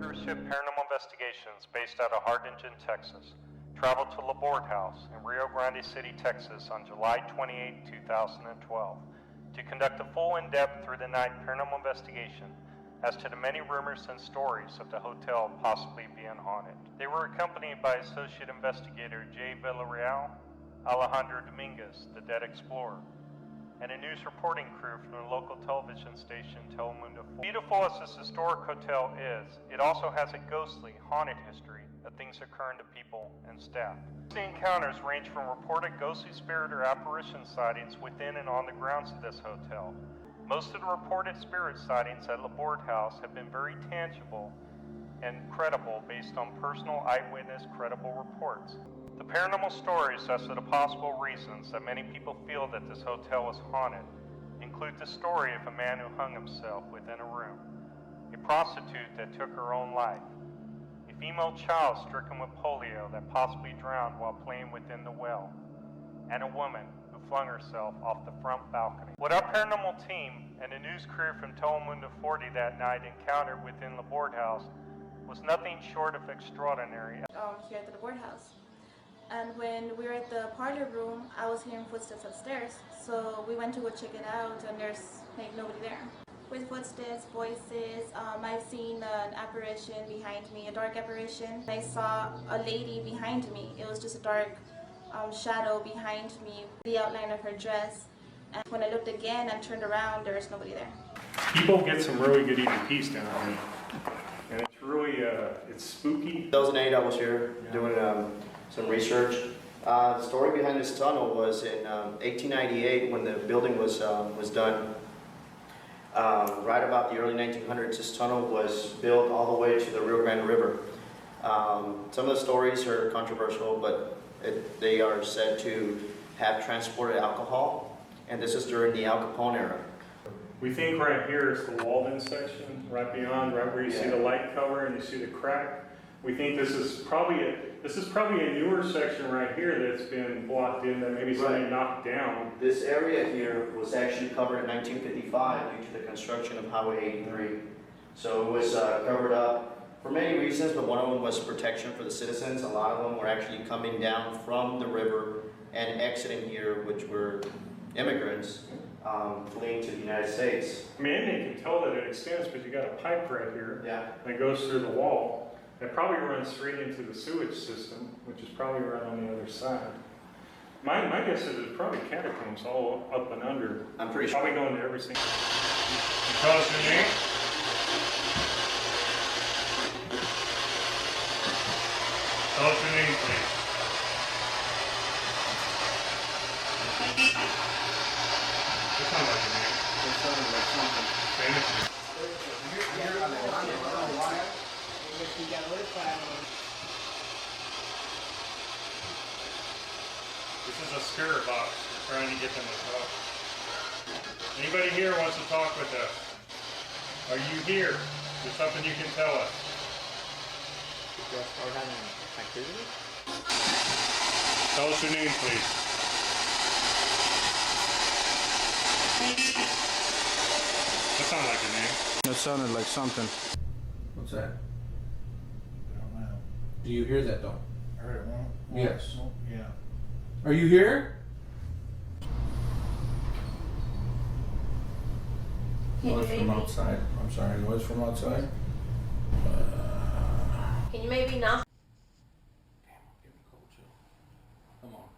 Graveyard Shift Paranormal Investigations, based out of Harlingen, Texas, traveled to Laborde House in Rio Grande City, Texas on July 28, 2012, to conduct a full in-depth through-the-night paranormal investigation as to the many rumors and stories of the hotel possibly being haunted. They were accompanied by Associate Investigator Jay Villarreal, Alejandro Dominguez, the Dead Explorer, and a news reporting crew from the local television station Telemundo 4. Beautiful as this historic hotel is, it also has a ghostly, haunted history of things occurring to people and staff. The encounters range from reported ghostly spirit or apparition sightings within and on the grounds of this hotel. Most of the reported spirit sightings at Laborde House have been very tangible and credible based on personal eyewitness credible reports. The paranormal stories as to the possible reasons that many people feel that this hotel is haunted include the story of a man who hung himself within a room, a prostitute that took her own life, a female child stricken with polio that possibly drowned while playing within the well, and a woman who flung herself off the front balcony. What our paranormal team and a news crew from Telemundo 40 that night encountered within Laborde House was nothing short of extraordinary. Here at the Laborde House. And when we were at the parlor room, I was hearing footsteps upstairs. So we went to go check it out, and there's like nobody there. With footsteps, voices, I've seen an apparition behind me, a dark apparition. I saw a lady behind me. It was just a dark shadow behind me, the outline of her dress. And when I looked again and turned around, there was nobody there. People get some really good eating peace down here. And it's really, it's spooky. 2008, I was here doing some research. The story behind this tunnel was in 1898 when the building was done. Right about the early 1900s, this tunnel was built all the way to the Rio Grande River. Some of the stories are controversial, but they are said to have transported alcohol, and this is during the Al Capone era. We think right here is the walled-in section, right beyond, right where you see the light cover and you see the crack. We think this is probably a newer section right here that's been blocked in, that maybe somebody knocked down. This area here was actually covered in 1955 due to the construction of Highway 83. So it was covered up for many reasons, but one of them was protection for the citizens. A lot of them were actually coming down from the river and exiting here, which were immigrants fleeing to the United States. I mean, and you can tell that it extends, but you got a pipe right here that goes through the wall. It probably runs straight into the sewage system, which is probably right on the other side. My guess is it's probably catacombs all up and under. I'm pretty sure. Probably going to every single. You tell us your name? Tell us your name, please. That sounds like a name. That sounded like something famous. This is a spirit box. We're trying to get them to talk. Anybody here wants to talk with us? Are you here? There's something you can tell us. Tell us your name, please. That sounded like a name. That sounded like something. What's that? I don't know. Do you hear that though? I heard it won't. Yes. Yeah. Are you here? Noise from outside. I'm sorry, noise from outside. Can you maybe knock? Damn, I'm getting cold chill. Come on.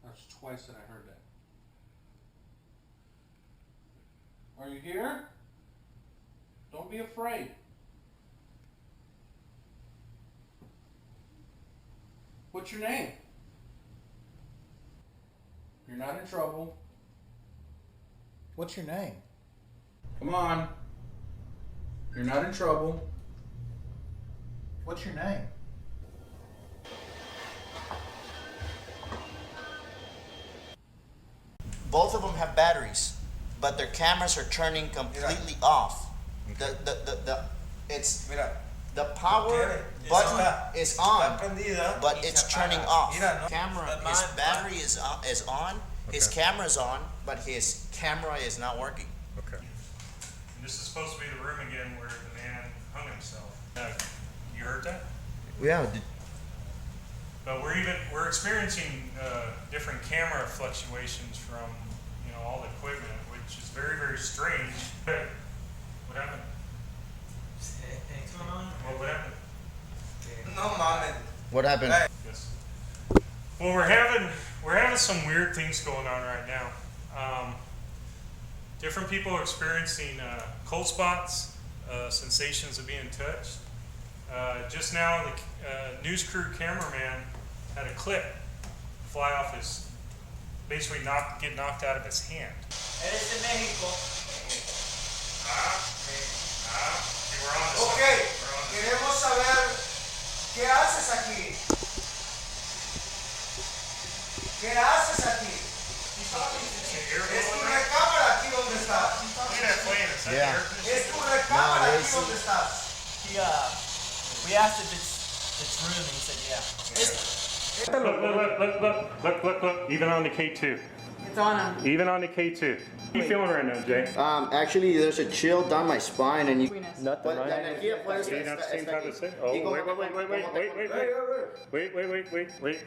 That's twice that I heard that. Are you here? Don't be afraid. What's your name? You're not in trouble. What's your name? Come on. You're not in trouble. What's your name? Both of them have batteries, but their cameras are turning completely off. The power button is on, but it's turning off. His battery is on, his camera's on, but his camera is not working. Okay. This is supposed to be the room again where the man hung himself. You heard that? Yeah. But we're experiencing different camera fluctuations from all the equipment, which is very, very strange. What happened? Anything going on? Well, what happened? No, mom. What happened? Yes. Well, we're having some weird things going on right now. Different people are experiencing cold spots, sensations of being touched. Just now, the news crew cameraman had a clip fly off his, basically get knocked out of his hand. Eres de México. Okay, we're on this. Ok, queremos saber qué haces aquí. ¿Qué haces aquí? Es tu recámara aquí donde estás. Look at that plane. Is that Yeah. the air conditioning? Es tu recámara aquí donde estás. We asked if it's room, and he said yeah. Look. Even on the K2. It's on him. Even on the K2. How you feeling right now, Jay? Actually, there's a chill down my spine, and you. Nothing, But right? la energía puede See, not the same type of thing? Oh, wait.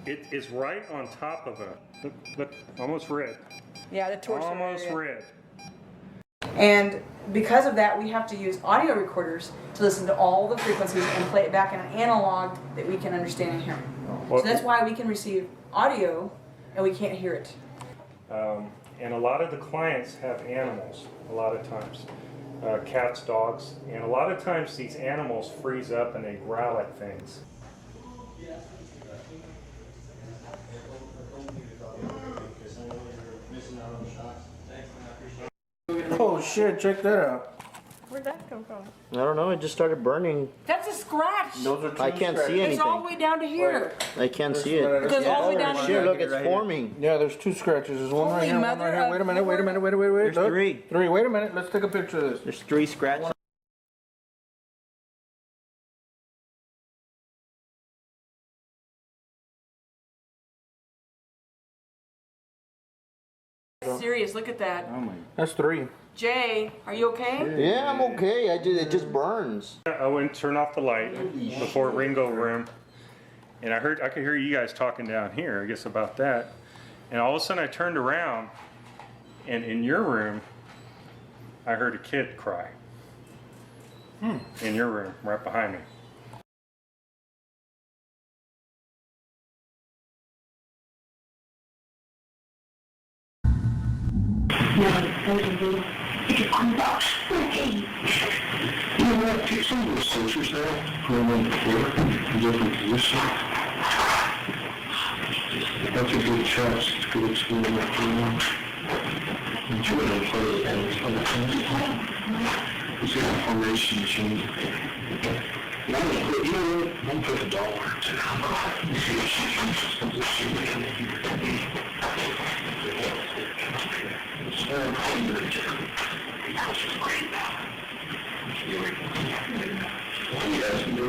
It is right on top of it. Look, almost red. Yeah, the torso Almost area. red. And because of that, we have to use audio recorders to listen to all the frequencies and play it back in an analog that we can understand and hear. So that's why we can receive audio and we can't hear it. And a lot of the clients have animals, a lot of times. Cats, dogs, and a lot of times these animals freeze up and they growl at things. Oh shit, check that out. Where'd that come from? I don't know. It just started burning. That's a scratch. Those are two I can't see scratches. It's all the anything. way down to here. I can't see This one, it. It goes all the way down to Shit, here. look, it's forming. Yeah, there's two scratches. There's one right Holy here, one mother right here. of Wait a minute, wait. There's Look. three. Three, wait a minute. Let's take a picture of this. There's 3 scratches. Serious, look at that. That's 3. Jay, are you okay? Yeah, I'm okay. It just burns. I went and turned off the light before Ringo room, and I could hear you guys talking down here, I guess, about that. And all of a sudden I turned around, and in your room, I heard a kid cry. In your room, right behind me. You know what? Take some of those soldiers there, put them on the floor in different positions. That's a good chance to good experience after one. And two of them play and you see the formation change. You know what? Don't put a dollar to them. See if she changes position. It's very important to because it's great now. Yes, you do.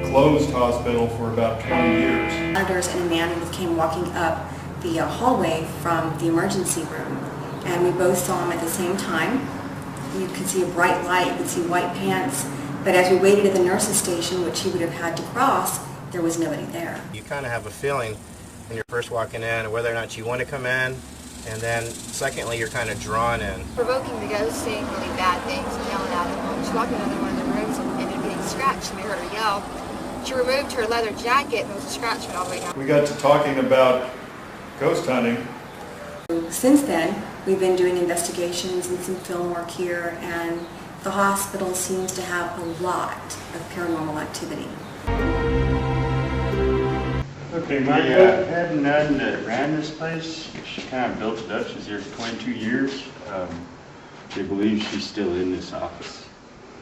Closed hospital for about 20 years. Monitors and a man came walking up the hallway from the emergency room, and we both saw him at the same time. You could see a bright light, you could see white pants, but as we waited at the nurse's station, which he would have had to cross, there was nobody there. You kind of have a feeling when you're first walking in whether or not you want to come in, and then secondly, you're kind of drawn in. Provoking the ghost, saying really bad things and yelling at him. She walked into one of the rooms and ended up getting scratched, and we heard her yell. She removed her leather jacket and there was a scratch went all the way down. We got to talking about ghost hunting. Since then, we've been doing investigations and some film work here, and the hospital seems to have a lot of paranormal activity. Okay, My head nun that ran this place, she kind of built it up. She's here for 22 years. They believe she's still in this office.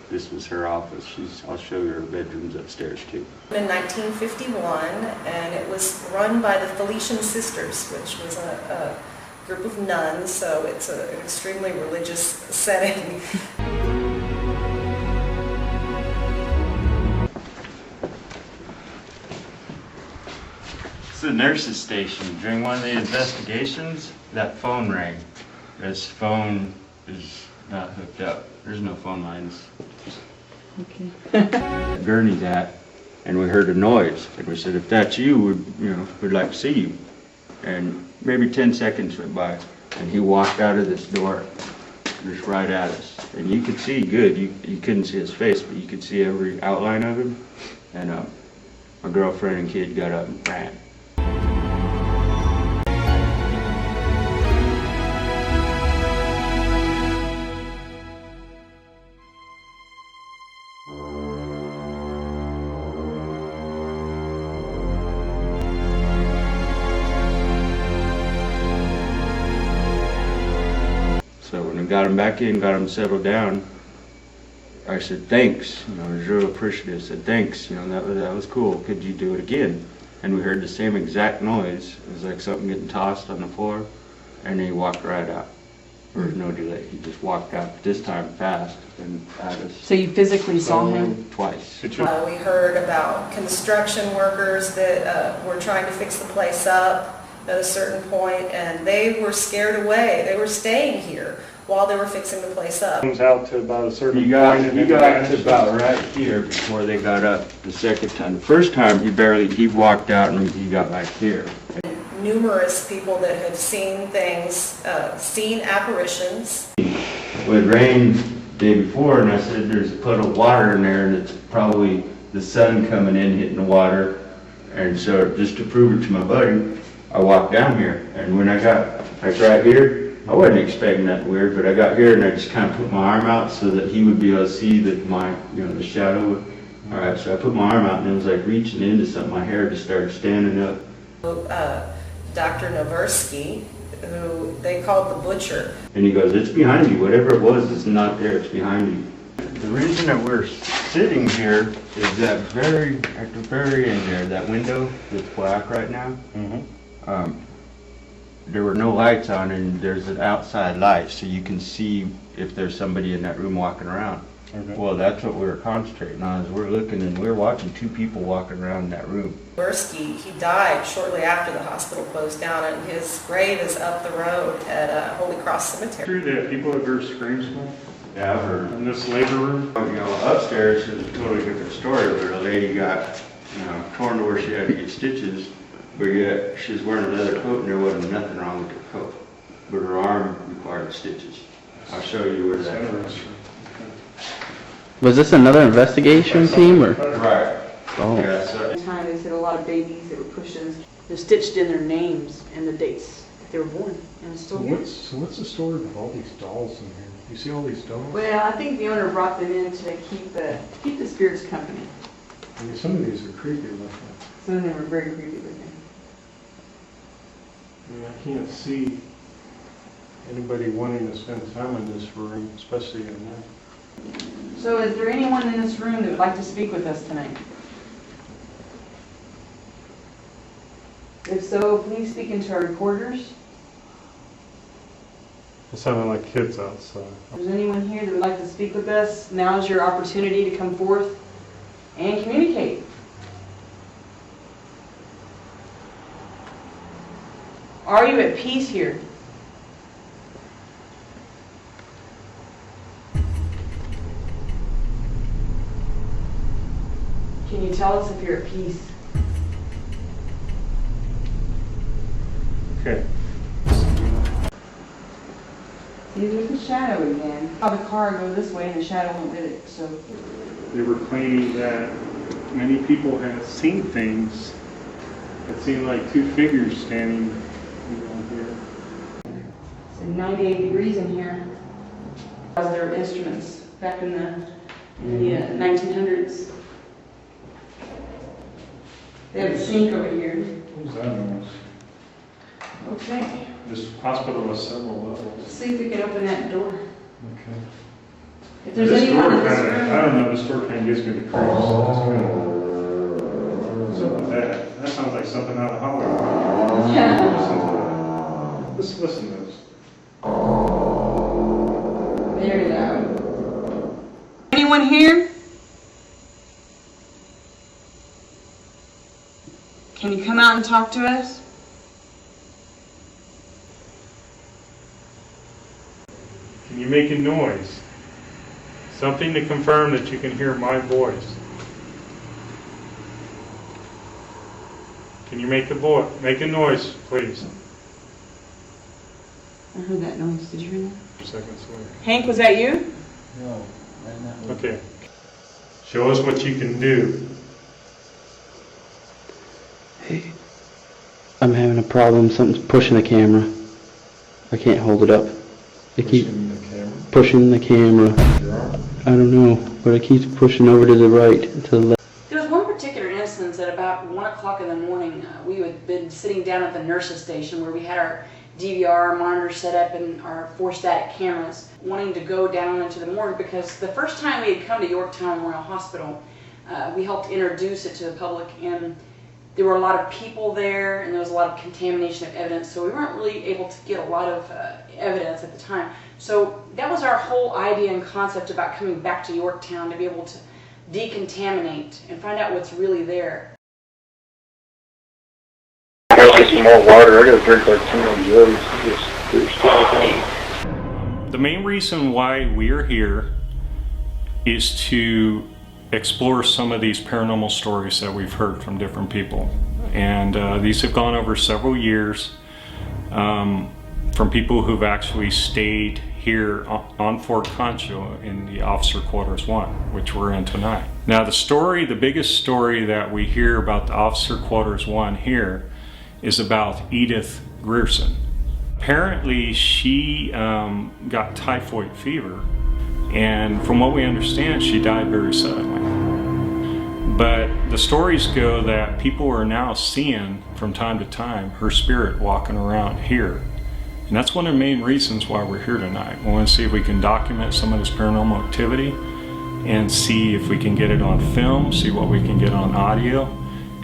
This was her office. I'll show you her bedrooms upstairs too. In 1951, and it was run by the Felician Sisters, which was a group of nuns, so it's an extremely religious setting. the nurse's station. During one of the investigations, that phone rang. This phone is not hooked up. There's no phone lines. Okay. Gurney's at, and we heard a noise, and we said, if that's you, we'd like to see you. And maybe 10 seconds went by, and he walked out of this door, just right at us. And you could see good. You couldn't see his face, but you could see every outline of him. And my girlfriend and kid got up and ran. So when we got him back in, got him settled down, I said, thanks. I was real appreciative. I said, thanks. That was cool. Could you do it again? And we heard the same exact noise. It was like something getting tossed on the floor, and then he walked right out. There was no delay. He just walked out, this time fast, and at us. So you physically saw him? Twice. We heard about construction workers that were trying to fix the place up at a certain point, and they were scared away. They were staying here while they were fixing the place up. Comes out to about a certain He got point. to about right here before they got up the second time. The first time he walked out and he got back here. Numerous people that have seen things, seen apparitions. It rained the day before, and I said there's a puddle of water in there, and it's probably the sun coming in hitting the water. And so just to prove it to my buddy, I walked down here, and when I got like right here, I wasn't expecting that weird, but I got here and I just kind of put my arm out so that he would be able to see that the shadow. All right, so I put my arm out and it was like reaching into something. My hair just started standing up. Dr. Noversky, who they called the butcher. And he goes, it's behind you. Whatever it was, it's not there. It's behind you. The reason that we're sitting here is at the very end there, that window that's black right now. There were no lights on, and there's an outside light, so you can see if there's somebody in that room walking around. Okay. Well, that's what we were concentrating on, is we're looking and we're watching two people walking around in that room. Noversky, he died shortly after the hospital closed down, and his grave is up the road at Holy Cross Cemetery. True that people have heard screams from? Yeah, I've heard. In this labor room? Upstairs is a totally different story where a lady got torn to where she had to get stitches. But yet, she was wearing a leather coat and there wasn't nothing wrong with her coat. But her arm required stitches. I'll show you where that is. Was this another investigation team, or? Right. Oh. Yeah, so Time they said a lot of babies that were pushed in, they're stitched in their names and the dates that they were born, and it's still here. So what's the story with all these dolls in here? You see all these dolls? Well, I think the owner brought them in to keep the spirits company. I mean, some of these are creepy looking. Some of them are very creepy looking. I mean, I can't see anybody wanting to spend time in this room, especially at night. So is there anyone in this room that would like to speak with us tonight? If so, please speak into our recorders. It sounded like kids outside. If there's anyone here that would like to speak with us, now is your opportunity to come forth and communicate. Are you at peace here? Can you tell us if you're at peace? Okay. See, there's a shadow again. Saw the car go this way and the shadow went with it, so. They were claiming that many people had seen things. It seemed like two figures standing here. It's 98 degrees in here. There were instruments back in the 1900s. They have a sink over here. What was that noise? Okay. This hospital has several levels. Let's see if we can open that door. Okay. If there's This anyone door in this kinda, room. I don't know, this door kind of gives me the creeps. Something like that. That sounds like something out of Hollywood. Yeah. Listen to this. Very loud. Anyone here? Can you come out and talk to us? Can you make a noise? Something to confirm that you can hear my voice. Can you make a noise, please? I heard that noise. Did you hear that? Seconds later. Hank, was that you? No, I'm not. Okay. Show us what you can do. Hey, I'm having a problem. Something's pushing the camera. I can't hold it up. It keeps pushing the camera. I don't know, but it keeps pushing over to the right, to the left. There was one particular instance at about 1 o'clock in the morning. We had been sitting down at the nurse's station where we had our DVR monitor set up and our 4 static cameras, wanting to go down into the morgue because the first time we had come to Yorktown Memorial Hospital, we helped introduce it to the public, and there were a lot of people there and there was a lot of contamination of evidence, so we weren't really able to get a lot of evidence at the time. So that was our whole idea and concept about coming back to Yorktown, to be able to decontaminate and find out what's really there. I gotta get some more water. I gotta drink like 2 of jugs. The main reason why we're here is to explore some of these paranormal stories that we've heard from different people. And these have gone over several years from people who've actually stayed here on Fort Concho in the Officer Quarters 1, which we're in tonight. Now the biggest story that we hear about the Officer Quarters 1 here is about Edith Grierson. Apparently she got typhoid fever, and from what we understand, she died very suddenly. But the stories go that people are now seeing from time to time her spirit walking around here. And that's one of the main reasons why we're here tonight. We want to see if we can document some of this paranormal activity and see if we can get it on film, see what we can get on audio,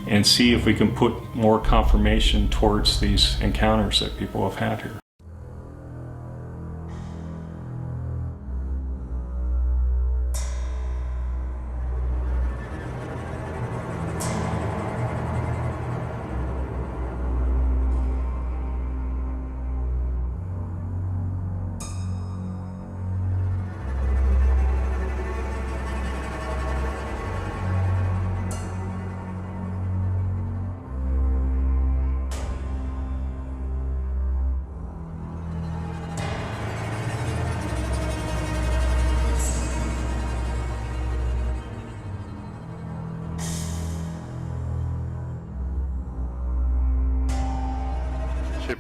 and see if we can put more confirmation towards these encounters that people have had here.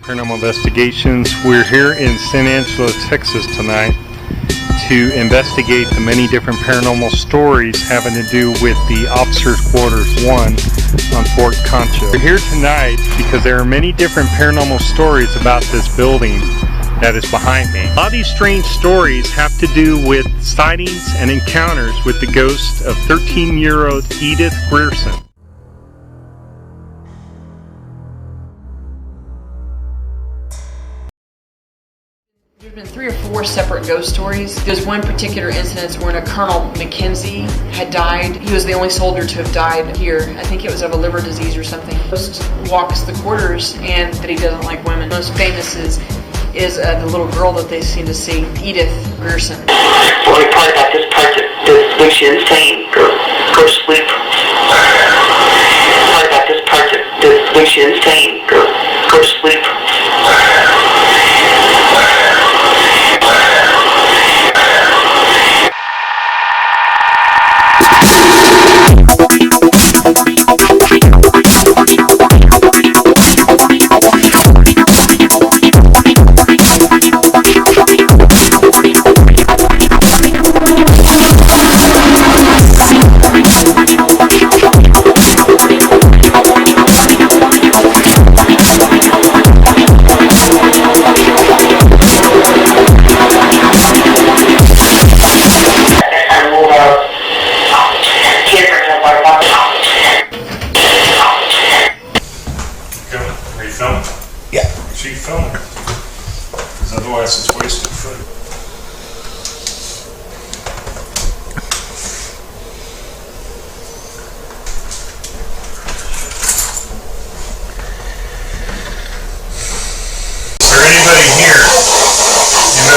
Paranormal Investigations. We're here in San Angelo, Texas tonight to investigate the many different paranormal stories having to do with the Officers Quarters 1 on Fort Concho. We're here tonight because there are many different paranormal stories about this building that is behind me. A lot of these strange stories have to do with sightings and encounters with the ghost of 13-year-old Edith Grierson. There's been 3 or 4 separate ghost stories. There's one particular incident when a Colonel McKenzie had died. He was the only soldier to have died here. I think it was of a liver disease or something. Ghost walks the quarters and that he doesn't like women. Most famous is the little girl that they seem to see, Edith Grierson. The only part about this part that makes you insane, go to sleep. The part about this part that makes you insane, go to sleep.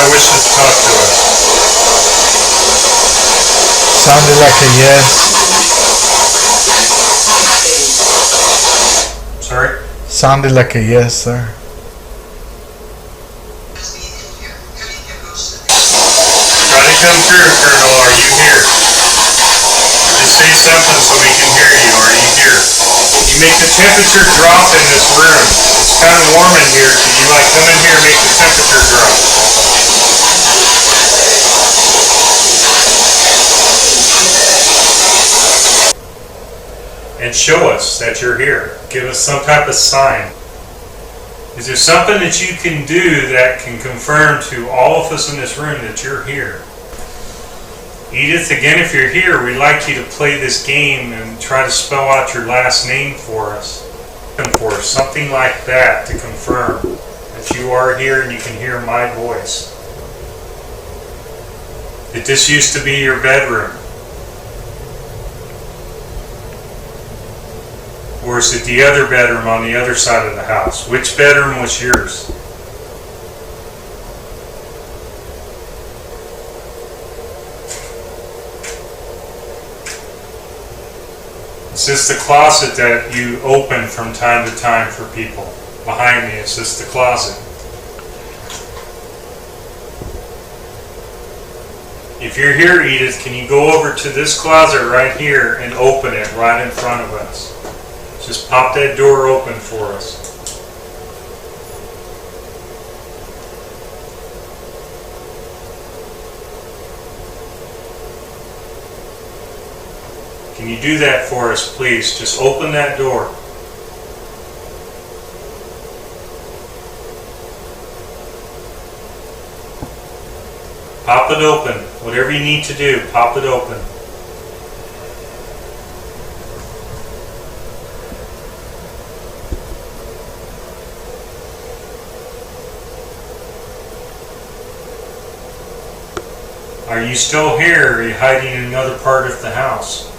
that wishes to talk to us? Sounded like a yes. Sorry? Sounded like a yes, sir. Try to come through, Colonel. Are you here? Just say something so we can hear you. Are you here? You make the temperature drop in this room. It's kind of warm in here. Can you like come in here and make the temperature drop? And show us that you're here. Give us some type of sign. Is there something that you can do that can confirm to all of us in this room that you're here? Edith, again, if you're here, we'd like you to play this game and try to spell out your last name for us. Something like that to confirm that you are here and you can hear my voice. That this used to be your bedroom. Or is it the other bedroom on the other side of the house? Which bedroom was yours? Is this the closet that you open from time to time for people? Behind me, is this the closet? If you're here, Edith, can you go over to this closet right here and open it right in front of us? Just pop that door open for us. Can you do that for us, please? Just open that door. Pop it open. Whatever you need to do, pop it open. Are you still here, or are you hiding in another part of the house?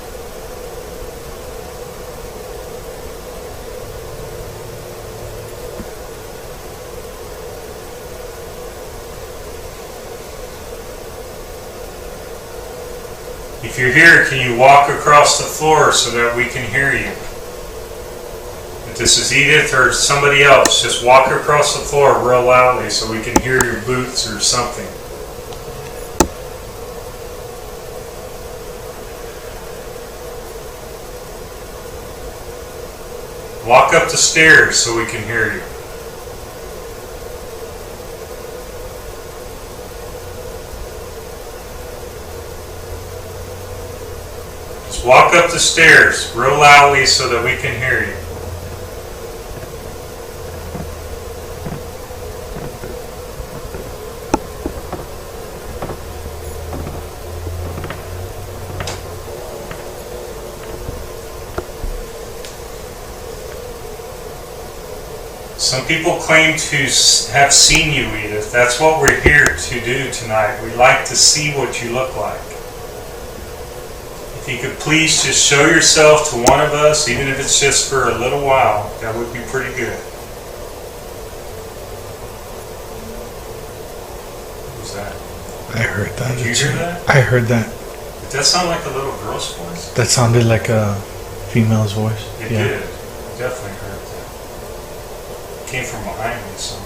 If you're here, can you walk across the floor so that we can hear you? If this is Edith or somebody else, just walk across the floor real loudly so we can hear your boots or something. Walk up the stairs so we can hear you. Just walk up the stairs real loudly so that we can hear you. Some people claim to have seen you, Edith. That's what we're here to do tonight. We'd like to see what you look like. If you could please just show yourself to one of us, even if it's just for a little while, that would be pretty good. What was that? I heard that. Did you hear that? I heard that. Did that sound like a little girl's voice? That sounded like a female's voice. It did. Definitely heard that. It came from behind me somewhere.